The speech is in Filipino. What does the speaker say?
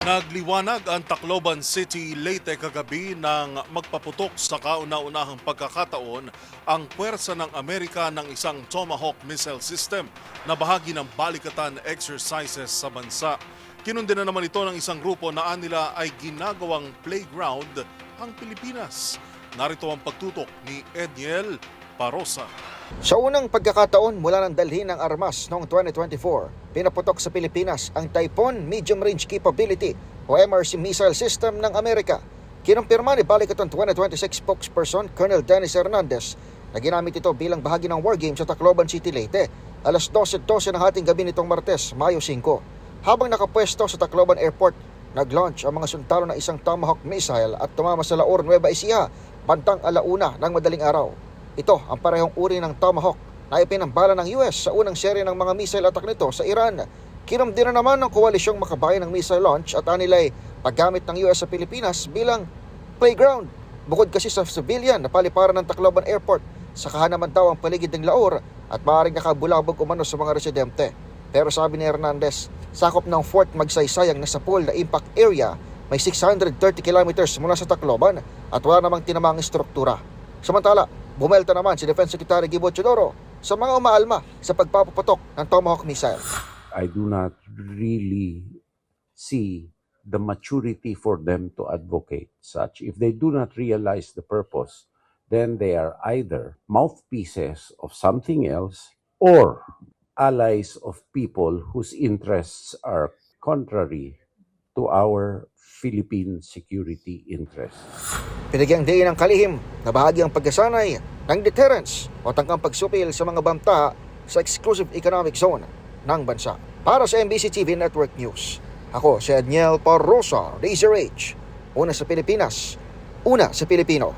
Nagliwanag ang Tacloban City, Leyte kagabi nang magpaputok sa kauna-unahang pagkakataon ang puwersa ng Amerika ng isang Tomahawk missile system na bahagi ng balikatan exercises sa bansa. Kinundi na naman ito ng isang grupo na anila ay ginagawang playground ang Pilipinas. Narito ang pagtutok ni Edniel Parosa. Sa unang pagkakataon mula ng dalhin ng armas noong 2024, pinaputok sa Pilipinas ang Typhoon Medium Range Capability o MRC missile system ng Amerika. Kinumpirma ni Balikatan 2026 spokesperson Colonel Dennis Hernandez na ginamit ito bilang bahagi ng wargame sa Tacloban City, Leyte, alas 12:12 ng hating gabi nitong Martes, Mayo 5. Habang nakapwesto sa Tacloban Airport, nag-launch ang mga sundalo ng isang Tomahawk missile at tumama sa Laur, Nueva Ecija, bantang alauna ng madaling araw. Ito ang parehong uri ng Tomahawk na ipinambala ng US sa unang serye ng mga missile attack nito sa Iran. Kinumdi na naman ng koalisyong makabayan ng missile launch at anilay paggamit ng US sa Pilipinas bilang playground. Bukod kasi sa civilian na paliparan ng Tacloban Airport, sakahan naman daw ang paligid ng Laur at maaaring nakabulabog umano sa mga residente. Pero sabi ni Hernandez, sakop ng Fort Magsaysay ang nasa pool na impact area, may 630 kilometers mula sa Tacloban at wala namang tinamang struktura. Samantala, bumelta naman si Defense Secretary Gibo Teodoro sa mga umaalma sa pagpapaputok ng Tomahawk missile. I do not really see the maturity for them to advocate such. If they do not realize the purpose, then they are either mouthpieces of something else or allies of people whose interests are contrary to our Philippine security interests. Pinagyang diin ng kalihim na bahagi ang pagkasanay ng deterrence o tangkang pagsupil sa mga banta sa exclusive economic zone ng bansa. Para sa MBC TV Network News, ako si Edniel Parosa, Razor H. Una sa Pilipinas, una sa Pilipino.